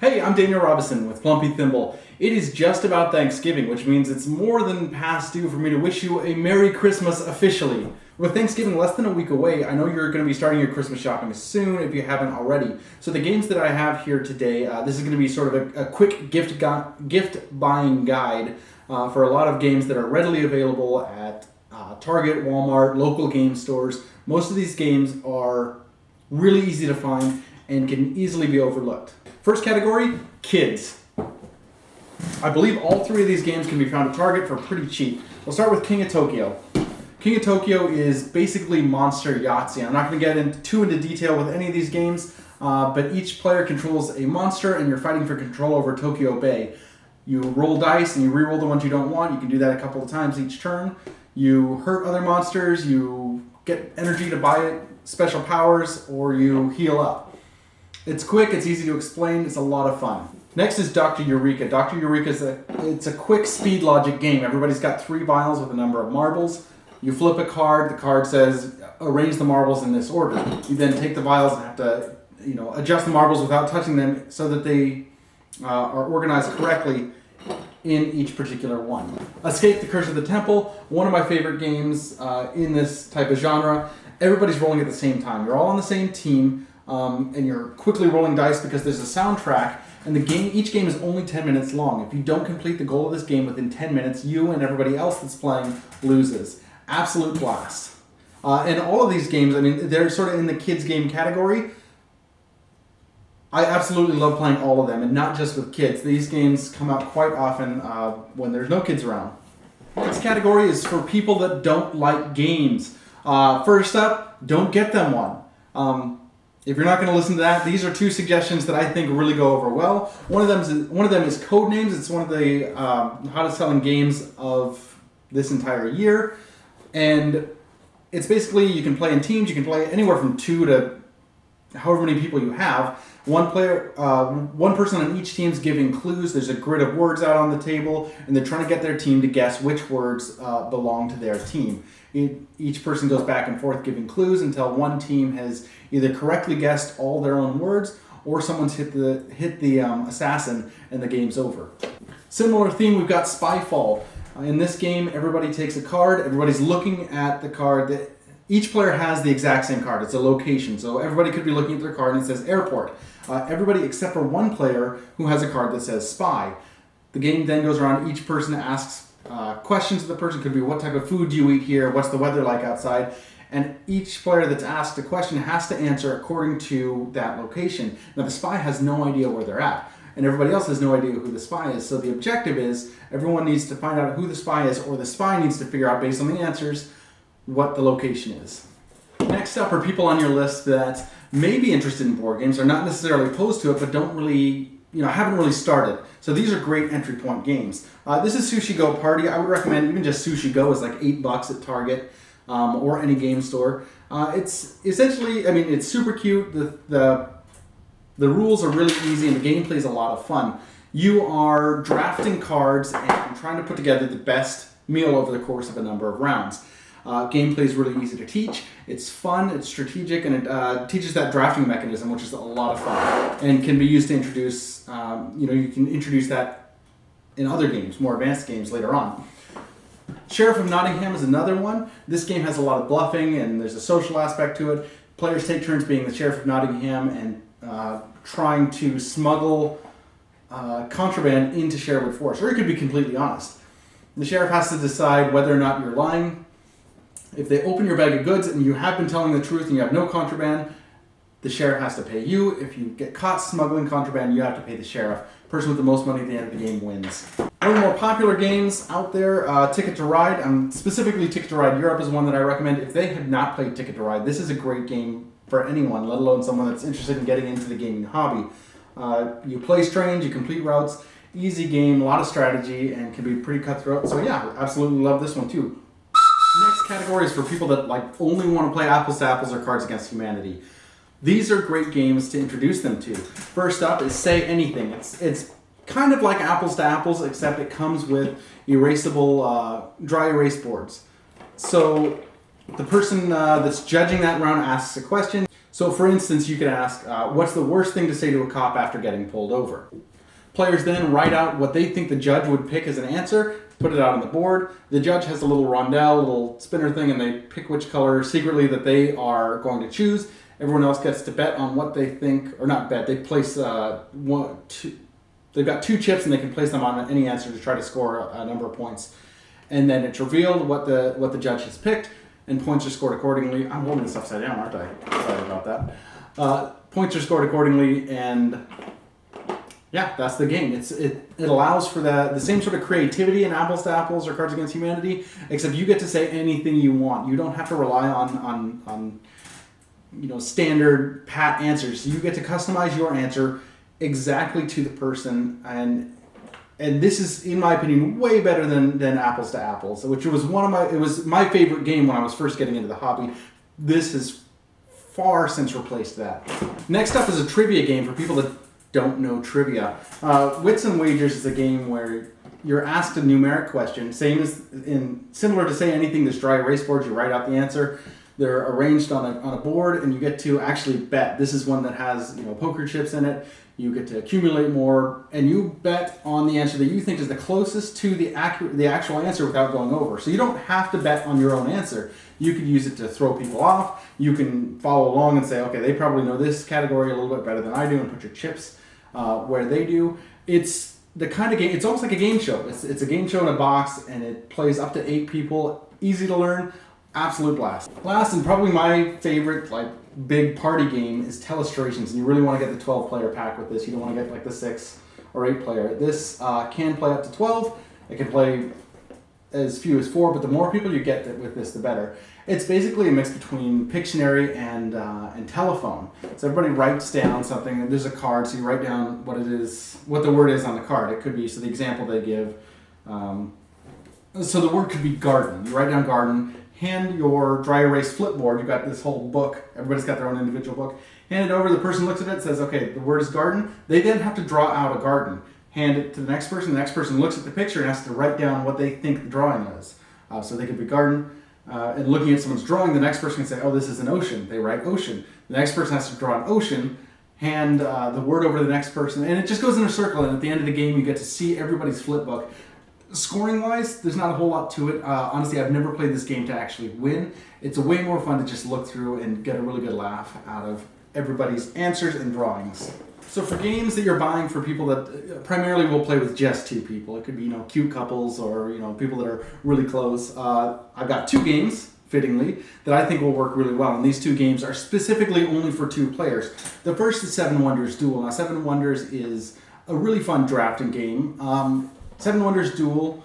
Hey, I'm Daniel Robinson with Plumpy Thimble. It is just about Thanksgiving, which means it's more than past due for me to wish you a Merry Christmas officially. With Thanksgiving less than a week away, I know you're going to be starting your Christmas shopping soon if you haven't already. So the games that I have here today, this is going to be sort of a quick gift buying guide for a lot of games that are readily available at Target, Walmart, local game stores. Most of these games are really easy to find and can easily be overlooked. First category, kids. I believe all three of these games can be found at Target for pretty cheap. We'll start with King of Tokyo. King of Tokyo is basically Monster Yahtzee. I'm not going to get too into detail with any of these games, but each player controls a monster and you're fighting for control over Tokyo Bay. You roll dice and you re-roll the ones you don't want. You can do that a couple of times each turn. You hurt other monsters, you get energy to buy special powers, or you heal up. It's quick, it's easy to explain, it's a lot of fun. Next is Dr. Eureka. Dr. Eureka is a quick speed logic game. Everybody's got 3 vials with a number of marbles. You flip a card, the card says arrange the marbles in this order. You then take the vials and have to adjust the marbles without touching them so that they are organized correctly in each particular one. Escape the Curse of the Temple, one of my favorite games in this type of genre. Everybody's rolling at the same time. You're all on the same team. And you're quickly rolling dice because there's a soundtrack, and each game is only 10 minutes long. If you don't complete the goal of this game within 10 minutes, you and everybody else that's playing loses. Absolute blast. And all of these games, I mean, they're sort of in the kids game category. I absolutely love playing all of them, and not just with kids. These games come out quite often when there's no kids around. Next category is for people that don't like games. First up, don't get them one. If you're not going to listen to that, these are 2 suggestions that I think really go over well. One of them is Codenames. It's one of the hottest selling games of this entire year, and it's basically you can play in teams. You can play anywhere from 2 to however many people you have. One person on each team is giving clues. There's a grid of words out on the table, and they're trying to get their team to guess which words belong to their team. Each person goes back and forth giving clues until one team has either correctly guessed all their own words or someone's hit the assassin and the game's over. Similar theme, we've got Spyfall. In this game, everybody takes a card. Everybody's looking at the card. Each player has the exact same card. It's a location. So everybody could be looking at their card and it says airport. Everybody except for one player who has a card that says spy. The game then goes around. Each person asks questions to the person. Could be what type of food do you eat here? What's the weather like outside? And each player that's asked a question has to answer according to that location. Now the spy has no idea where they're at, and everybody else has no idea who the spy is. So the objective is everyone needs to find out who the spy is, or the spy needs to figure out based on the answers what the location is. Next up are people on your list that may be interested in board games, are not necessarily opposed to it, but don't really, haven't really started. So these are great entry point games. This is Sushi Go Party. I would recommend even just Sushi Go is like $8 at Target or any game store. It's essentially, it's super cute. The rules are really easy and the gameplay is a lot of fun. You are drafting cards and trying to put together the best meal over the course of a number of rounds. Gameplay is really easy to teach. It's fun, it's strategic, and it teaches that drafting mechanism, which is a lot of fun, and can be used to introduce, you can introduce that in other games, more advanced games later on. Sheriff of Nottingham is another one. This game has a lot of bluffing, and there's a social aspect to it. Players take turns being the Sheriff of Nottingham and trying to smuggle contraband into Sherwood Forest, or you could be completely honest. The sheriff has to decide whether or not you're lying. If they open your bag of goods and you have been telling the truth and you have no contraband, the sheriff has to pay you. If you get caught smuggling contraband, you have to pay the sheriff. Person with the most money at the end of the game wins. One of the more popular games out there, Ticket to Ride. Specifically, Ticket to Ride Europe is one that I recommend. If they have not played Ticket to Ride, this is a great game for anyone, let alone someone that's interested in getting into the gaming hobby. You place trains, you complete routes, easy game, a lot of strategy, and can be pretty cutthroat. So yeah, absolutely love this one too. Next category is for people that only want to play apples to apples or Cards Against Humanity. These are great games to introduce them to. First up is Say Anything. It's kind of like apples to apples, except it comes with erasable dry erase boards. So the person that's judging that round asks a question. So for instance, you could ask, what's the worst thing to say to a cop after getting pulled over? Players then write out what they think the judge would pick as an answer, put it out on the board. The judge has a little rondelle, a little spinner thing, and they pick which color secretly that they are going to choose. Everyone else gets to bet on what they think, or not bet, they place they've got 2 chips and they can place them on any answer to try to score a number of points. And then it's revealed what the judge has picked, and points are scored accordingly. I'm holding this upside down, aren't I? Sorry about that. Points are scored accordingly, and yeah, that's the game. It allows for the same sort of creativity in Apples to Apples or Cards Against Humanity, except you get to say anything you want. You don't have to rely on standard pat answers. You get to customize your answer exactly to the person, and this is, in my opinion, way better than Apples to Apples, which was my favorite game when I was first getting into the hobby. This has far since replaced that. Next up is a trivia game for people that don't know trivia. Wits and Wagers is a game where you're asked a numeric question, similar to Say Anything. There's dry erase boards. You write out the answer. They're arranged on a board, and you get to actually bet. This is one that has poker chips in it. You get to accumulate more, and you bet on the answer that you think is the closest to the actual answer without going over. So you don't have to bet on your own answer. You could use it to throw people off. You can follow along and say, okay, they probably know this category a little bit better than I do, and put your chips where they do. It's the kind of game. It's almost like a game show. It's a game show in a box, and it plays up to 8 people. Easy to learn. Absolute blast. Last, and probably my favorite big party game, is Telestrations, and you really want to get the 12-player pack with this. You don't want to get the 6 or 8-player. This can play up to 12. It can play as few as 4, but the more people you get with this, the better. It's basically a mix between Pictionary and telephone. So everybody writes down something. There's a card, so you write down what the word is on the card. It could be, so the example they give. So the word could be garden. You write down garden. Hand your dry erase flipboard. You've got this whole book. Everybody's got their own individual book. Hand it over. The person looks at it, says, okay, the word is garden. They then have to draw out a garden. Hand it to the next person. The next person looks at the picture and has to write down what they think the drawing is. So they could be garden. And looking at someone's drawing, the next person can say, oh, this is an ocean. They write ocean. The next person has to draw an ocean, hand the word over to the next person, and it just goes in a circle, and at the end of the game, you get to see everybody's flip book. Scoring-wise, there's not a whole lot to it. Honestly, I've never played this game to actually win. It's way more fun to just look through and get a really good laugh out of everybody's answers and drawings. So for games that you're buying for people that primarily will play with just 2 people, it could be cute couples or people that are really close. I've got 2 games, fittingly, that I think will work really well, and these 2 games are specifically only for 2 players. The first is 7 Wonders Duel. Now, 7 Wonders is a really fun drafting game. 7 Wonders Duel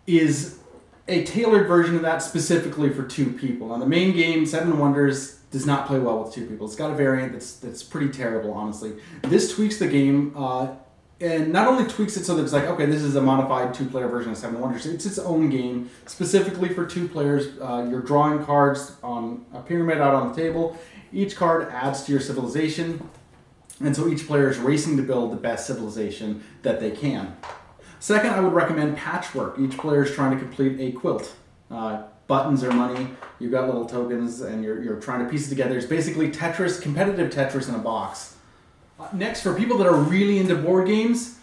is a tailored version of that specifically for 2 people. Now, the main game, 7 Wonders, does not play well with 2 people. It's got a variant that's pretty terrible, honestly. This tweaks the game, and not only tweaks it so that it's okay, this is a modified 2-player version of 7 Wonders. It's its own game, specifically for 2 players. You're drawing cards on a pyramid out on the table. Each card adds to your civilization, and so each player is racing to build the best civilization that they can. Second, I would recommend Patchwork. Each player is trying to complete a quilt. Buttons are money. You've got little tokens, and you're trying to piece it together. It's basically Tetris, competitive Tetris in a box. Next, for people that are really into board games,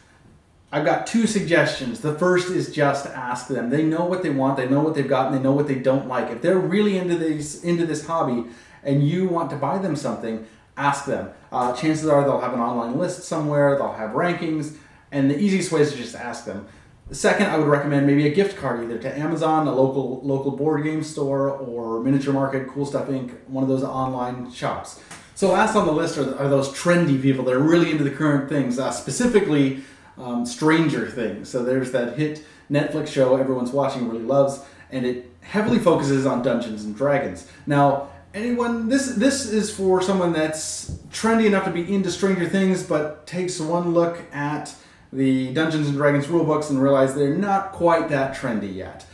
I've got 2 suggestions. The first is just ask them. They know what they want, they know what they've got, and they know what they don't like. If they're really into this hobby, and you want to buy them something, ask them. Chances are they'll have an online list somewhere. They'll have rankings. And the easiest way is to just ask them. Second, I would recommend maybe a gift card, either to Amazon, a local board game store, or Miniature Market, Cool Stuff Inc., one of those online shops. So last on the list are those trendy people that are really into the current things, specifically Stranger Things. So there's that hit Netflix show everyone's watching, really loves, and it heavily focuses on Dungeons and Dragons. Now, this is for someone that's trendy enough to be into Stranger Things, but takes one look at the Dungeons and Dragons rulebooks and realize they're not quite that trendy yet.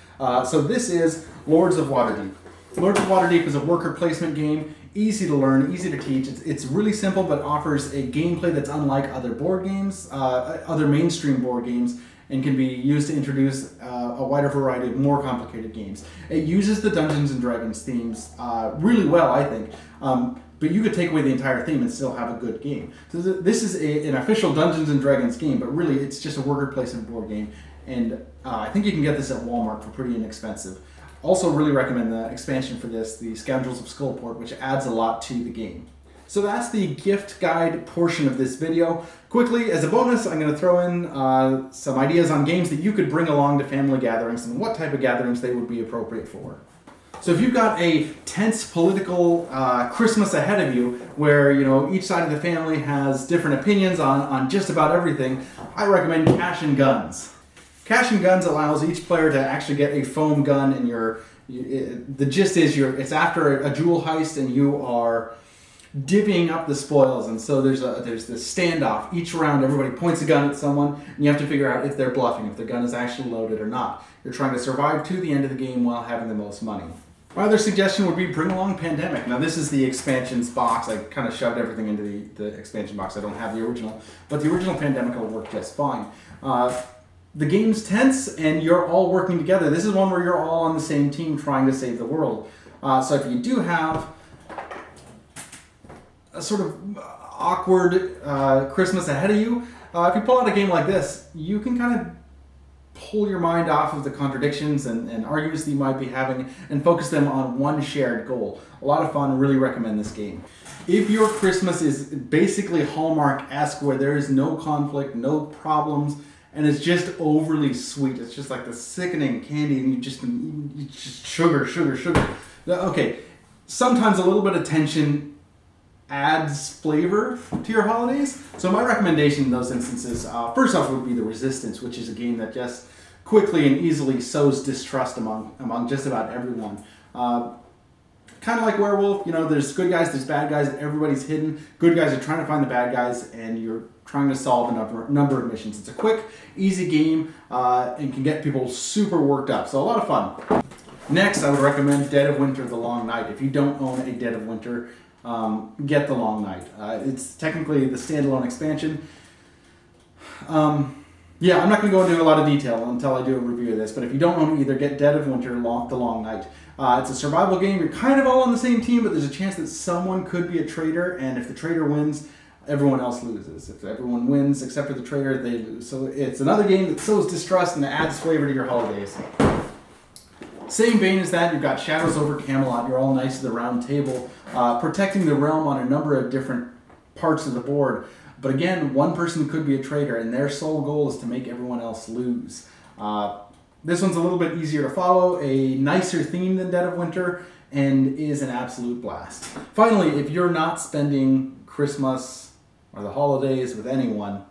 So this is Lords of Waterdeep. Lords of Waterdeep is a worker placement game, easy to learn, easy to teach. It's really simple, but offers a gameplay that's unlike other board games, other mainstream board games, and can be used to introduce a wider variety of more complicated games. It uses the Dungeons and Dragons themes really well, I think. but you could take away the entire theme and still have a good game. So this is an official Dungeons & Dragons game, but really it's just a worker placement board game. And I think you can get this at Walmart for pretty inexpensive. Also really recommend the expansion for this, the Scoundrels of Skullport, which adds a lot to the game. So that's the gift guide portion of this video. Quickly, as a bonus, I'm going to throw in some ideas on games that you could bring along to family gatherings and what type of gatherings they would be appropriate for. So if you've got a tense political Christmas ahead of you, where each side of the family has different opinions on just about everything, I recommend Cash and Guns. Cash and Guns allows each player to actually get a foam gun, and the gist is it's after a jewel heist, and you are divvying up the spoils, and so there's this standoff. Each round, everybody points a gun at someone, and you have to figure out if they're bluffing, if the gun is actually loaded or not. You're trying to survive to the end of the game while having the most money. My other suggestion would be bring along Pandemic. Now this is the expansions box. I kind of shoved everything into the expansion box. I don't have the original, but the original Pandemic will work just fine. The game's tense, and you're all working together. This is one where you're all on the same team trying to save the world. So if you do have a sort of awkward Christmas ahead of you, if you pull out a game like this, you can kind of pull your mind off of the contradictions and arguments that you might be having and focus them on one shared goal. A lot of fun. Really recommend this game. If your Christmas is basically Hallmark-esque, where there is no conflict, no problems, and it's just overly sweet, it's just like the sickening candy, and you just sugar. Okay, sometimes a little bit of tension adds flavor to your holidays. So my recommendation in those instances, first off, would be The Resistance, which is a game that just quickly and easily sows distrust among just about everyone. Kind of like Werewolf, there's good guys, there's bad guys, and everybody's hidden. Good guys are trying to find the bad guys, and you're trying to solve a number of missions. It's a quick, easy game, and can get people super worked up. So a lot of fun. Next, I would recommend Dead of Winter: The Long Night. If you don't own a Dead of Winter, get The Long Night. It's technically the standalone expansion. Yeah, I'm not going to go into a lot of detail until I do a review of this, but if you don't own either, get Dead of Winter: The Long Night. It's a survival game. You're kind of all on the same team, but there's a chance that someone could be a traitor, and if the traitor wins, everyone else loses. If everyone wins except for the traitor, they lose. So it's another game that sows distrust and adds flavor to your holidays. Same vein as that, you've got Shadows over Camelot. You're all nice at the round table, protecting the realm on a number of different parts of the board. But again, one person could be a traitor, and their sole goal is to make everyone else lose. This one's a little bit easier to follow, a nicer theme than Dead of Winter, and is an absolute blast. Finally, if you're not spending Christmas or the holidays with anyone,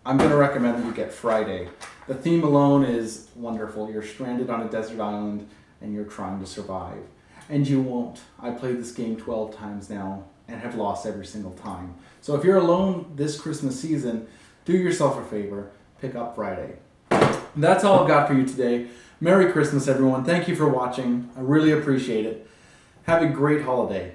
I'm going to recommend that you get Friday. The theme alone is wonderful. You're stranded on a desert island, and you're trying to survive. And you won't. I played this game 12 times now, and have lost every single time. So if you're alone this Christmas season, do yourself a favor, pick up Friday. That's all I've got for you today. Merry Christmas, everyone. Thank you for watching. I really appreciate it. Have a great holiday.